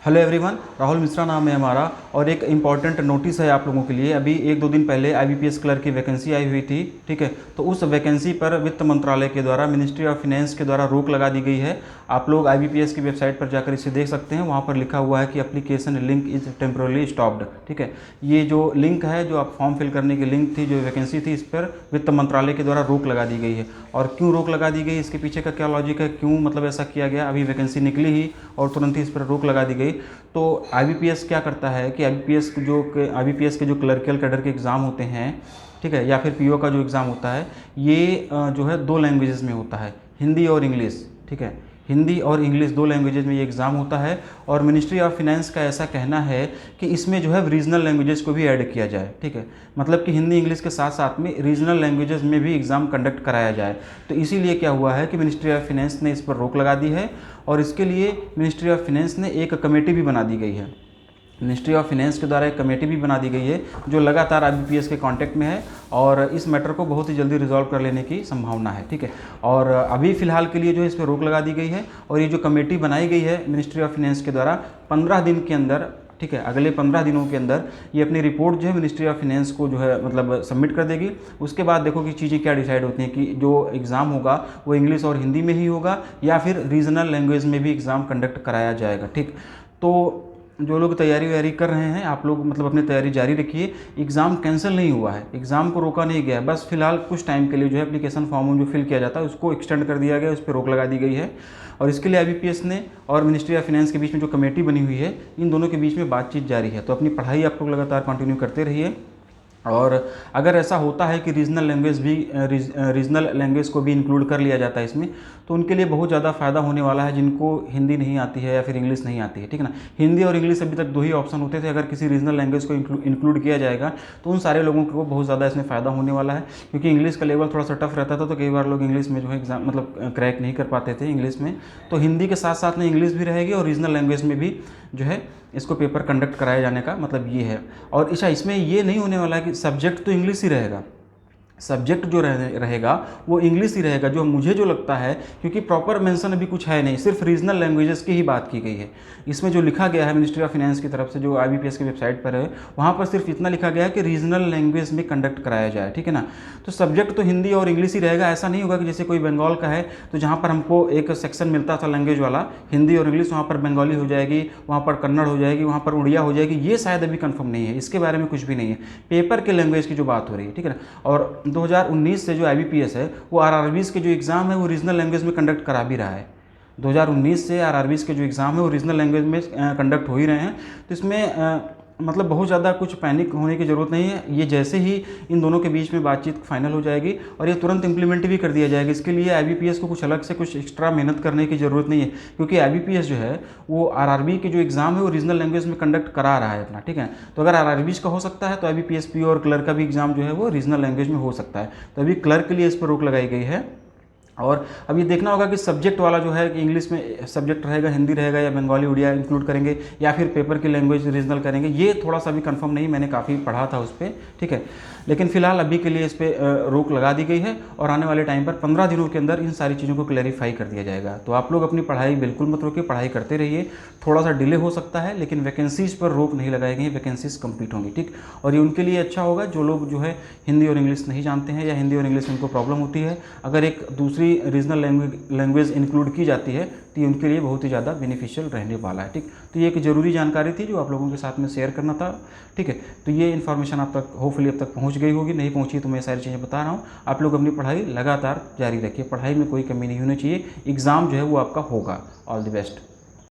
Hello everyone, Rahul Mishra नाम है हमारा। और एक इम्पॉर्टेंट नोटिस है आप लोगों के लिए। अभी एक दो दिन पहले आईबीपीएस क्लर्क की वैकेंसी आई हुई थी, ठीक है। तो उस वैकेंसी पर वित्त मंत्रालय के द्वारा, मिनिस्ट्री ऑफ फाइनेंस के द्वारा रोक लगा दी गई है। आप लोग आईबीपीएस की वेबसाइट पर जाकर इसे देख सकते हैं। वहाँ पर लिखा हुआ है कि application link is temporarily stopped, ठीक है। ये जो लिंक है, जो आप फॉर्म फिल करने की लिंक थी, जो वैकेंसी थी, इस पर वित्त मंत्रालय के द्वारा रोक लगा दी गई है। और क्यों रोक लगा दी गई, इसके पीछे का क्या लॉजिक है, क्यों मतलब ऐसा किया गया। अभी वैकेंसी निकली ही और तुरंत ही इस पर रोक लगा दी गई। तो आईबीपीएस क्या करता है कि आईबीपीएस के जो क्लर्कल कैडर के एग्ज़ाम होते हैं, ठीक है, या फिर पीओ का जो एग्ज़ाम होता है, ये जो है दो लैंग्वेजेस में होता है, हिंदी और इंग्लिश, ठीक है। हिंदी और इंग्लिश दो लैंग्वेजेज में ये एग्ज़ाम होता है। और मिनिस्ट्री ऑफ फाइनेंस का ऐसा कहना है कि इसमें जो है रीजनल लैंग्वेजेस को भी ऐड किया जाए, ठीक है। मतलब कि हिंदी इंग्लिश के साथ साथ में रीजनल लैंग्वेजेस में भी एग्ज़ाम कंडक्ट कराया जाए। तो इसीलिए क्या हुआ है कि मिनिस्ट्री ऑफ फाइनेंस ने इस पर रोक लगा दी है। और इसके लिए मिनिस्ट्री ऑफ फाइनेंस ने एक कमेटी भी बना दी गई है। मिनिस्ट्री ऑफ फाइनेंस के द्वारा एक कमेटी भी बना दी गई है जो लगातार आईबीपीएस के कांटेक्ट में है और इस मैटर को बहुत ही जल्दी रिजॉल्व कर लेने की संभावना है, ठीक है। और अभी फ़िलहाल के लिए जो है इस पर रोक लगा दी गई है। और ये जो कमेटी बनाई गई है मिनिस्ट्री ऑफ फाइनेंस के द्वारा, 15 दिन के अंदर, ठीक है, अगले 15 दिनों के अंदर ये अपनी रिपोर्ट जो है मिनिस्ट्री ऑफ फाइनेंस को जो है मतलब सबमिट कर देगी। उसके बाद देखो कि चीज़ें क्या डिसाइड होती हैं कि जो एग्ज़ाम होगा वो इंग्लिश और हिंदी में ही होगा या फिर रीजनल लैंग्वेज में भी एग्ज़ाम कंडक्ट कराया जाएगा, ठीक। तो जो लोग तैयारी वैयारी कर रहे हैं, आप लोग मतलब अपनी तैयारी जारी रखिए। एग्ज़ाम कैंसिल नहीं हुआ है, एग्ज़ाम को रोका नहीं गया है, बस फिलहाल कुछ टाइम के लिए जो है एप्लीकेशन फॉर्म जो फिल किया जाता है उसको एक्सटेंड कर दिया गया, उस पर रोक लगा दी गई है। और इसके लिए आईबीपीएस ने और मिनिस्ट्री ऑफ फाइनेंस के बीच में जो कमेटी बनी हुई है, इन दोनों के बीच में बातचीत जारी है। तो अपनी पढ़ाई आप लोग लगातार कंटिन्यू करते रहिए। और अगर ऐसा होता है कि रीजनल लैंग्वेज को भी इंक्लूड कर लिया जाता है इसमें, तो उनके लिए बहुत ज़्यादा फ़ायदा होने वाला है जिनको हिंदी नहीं आती है या फिर इंग्लिश नहीं आती है, ठीक है ना। हिंदी और इंग्लिश अभी तक दो ही ऑप्शन होते थे। अगर किसी रीजनल लैंग्वेज को इंक्लूड किया जाएगा तो उन सारे लोगों को बहुत ज़्यादा इसमें फ़ायदा होने वाला है। क्योंकि इंग्लिश का लेवल थोड़ा सा टफ रहता था, तो कई बार लोग इंग्लिश में जो है एग्जाम मतलब क्रैक नहीं कर पाते थे इंग्लिश में। तो हिंदी के साथ साथ में इंग्लिश भी रहेगी और रीजनल लैंग्वेज में भी जो है इसको पेपर कंडक्ट कराया जाने का मतलब ये है। और इसमें ये नहीं होने वाला है कि सब्जेक्ट तो इंग्लिश ही रहेगा, सब्जेक्ट जो रहेगा वो इंग्लिश ही रहेगा, जो मुझे जो लगता है, क्योंकि प्रॉपर मेंशन अभी कुछ है नहीं, सिर्फ रीजनल लैंग्वेजेस की ही बात की गई है। इसमें जो लिखा गया है मिनिस्ट्री ऑफ फाइनेंस की तरफ से, जो आईबीपीएस की वेबसाइट पर है, वहाँ पर सिर्फ इतना लिखा गया है कि रीजनल लैंग्वेज में कंडक्ट कराया जाए, ठीक है ना। तो सब्जेक्ट तो हिंदी और इंग्लिश ही रहेगा। ऐसा नहीं होगा कि जैसे कोई बंगाल का है तो जहाँ पर हमको एक सेक्शन मिलता था लैंग्वेज वाला हिंदी और इंग्लिश, वहाँ पर बंगाली हो जाएगी, वहाँ पर कन्नड़ हो जाएगी, वहाँ पर उड़िया हो जाएगी। ये शायद अभी कंफर्म नहीं है, इसके बारे में कुछ भी नहीं है। पेपर के लैंग्वेज की जो बात हो रही है, ठीक है ना। और 2019 से जो आईबीपीएस है वो आरआरबीज के जो एग्ज़ाम है वो रीजनल लैंग्वेज में कंडक्ट करा भी रहा है। 2019 से आरआरबीज के जो एग्ज़ाम है वो रीजनल लैंग्वेज में कंडक्ट हो ही रहे हैं। तो इसमें मतलब बहुत ज़्यादा कुछ पैनिक होने की ज़रूरत नहीं है। ये जैसे ही इन दोनों के बीच में बातचीत फाइनल हो जाएगी और ये तुरंत इंप्लीमेंट भी कर दिया जाएगा। इसके लिए आईबीपीएस को कुछ अलग से कुछ एक्स्ट्रा मेहनत करने की ज़रूरत नहीं है, क्योंकि आईबीपीएस जो है वो आरआरबी के जो एग्ज़ाम है वो रीजनल लैंग्वेज में कंडक्ट करा रहा है अपना, ठीक है। तो अगर आरआरबीज का हो सकता है तो आईबीपीएस पीओ और क्लर्क का भी एग्ज़ाम जो है वो रीजनल लैंग्वेज में हो सकता है। तो अभी क्लर्क के लिए इस पर रोक लगाई गई है। और अब ये देखना होगा कि सब्जेक्ट वाला जो है कि इंग्लिश में सब्जेक्ट रहेगा, हिंदी रहेगा, या बंगाली उड़िया इंक्लूड करेंगे, या फिर पेपर की लैंग्वेज रीजनल करेंगे। ये थोड़ा सा भी कंफर्म नहीं, मैंने काफ़ी पढ़ा था उस पर, ठीक है। लेकिन फिलहाल अभी के लिए इस पर रोक लगा दी गई है और आने वाले टाइम पर 15 दिनों के अंदर इन सारी चीज़ों को क्लैरिफाई कर दिया जाएगा। तो आप लोग अपनी पढ़ाई बिल्कुल मत रोकिए, पढ़ाई करते रहिए। थोड़ा सा डिले हो सकता है लेकिन वैकेंसीज़ पर रोक नहीं लगाई गई, वैकेंसीज कंप्लीट होंगी, ठीक। और ये उनके लिए अच्छा होगा जो लोग जो है हिंदी और इंग्लिश नहीं जानते हैं या हिंदी और इंग्लिश में उनको प्रॉब्लम होती है। अगर एक दूसरी रीजनल लैंग्वेज इंक्लूड की जाती है तो ये उनके लिए बहुत ही ज़्यादा बेनिफिशियल रहने वाला है, ठीक। तो ये एक ज़रूरी जानकारी थी जो आप लोगों के साथ में शेयर करना था, ठीक है। तो ये इन्फॉर्मेशन आप तक होपफुली अब तक पहुंच गई होगी, नहीं पहुंची तो मैं सारी चीज़ें बता रहा हूँ। आप लोग अपनी पढ़ाई लगातार जारी रखिए, पढ़ाई में कोई कमी नहीं होनी चाहिए। एग्ज़ाम जो है वो आपका होगा। All the best.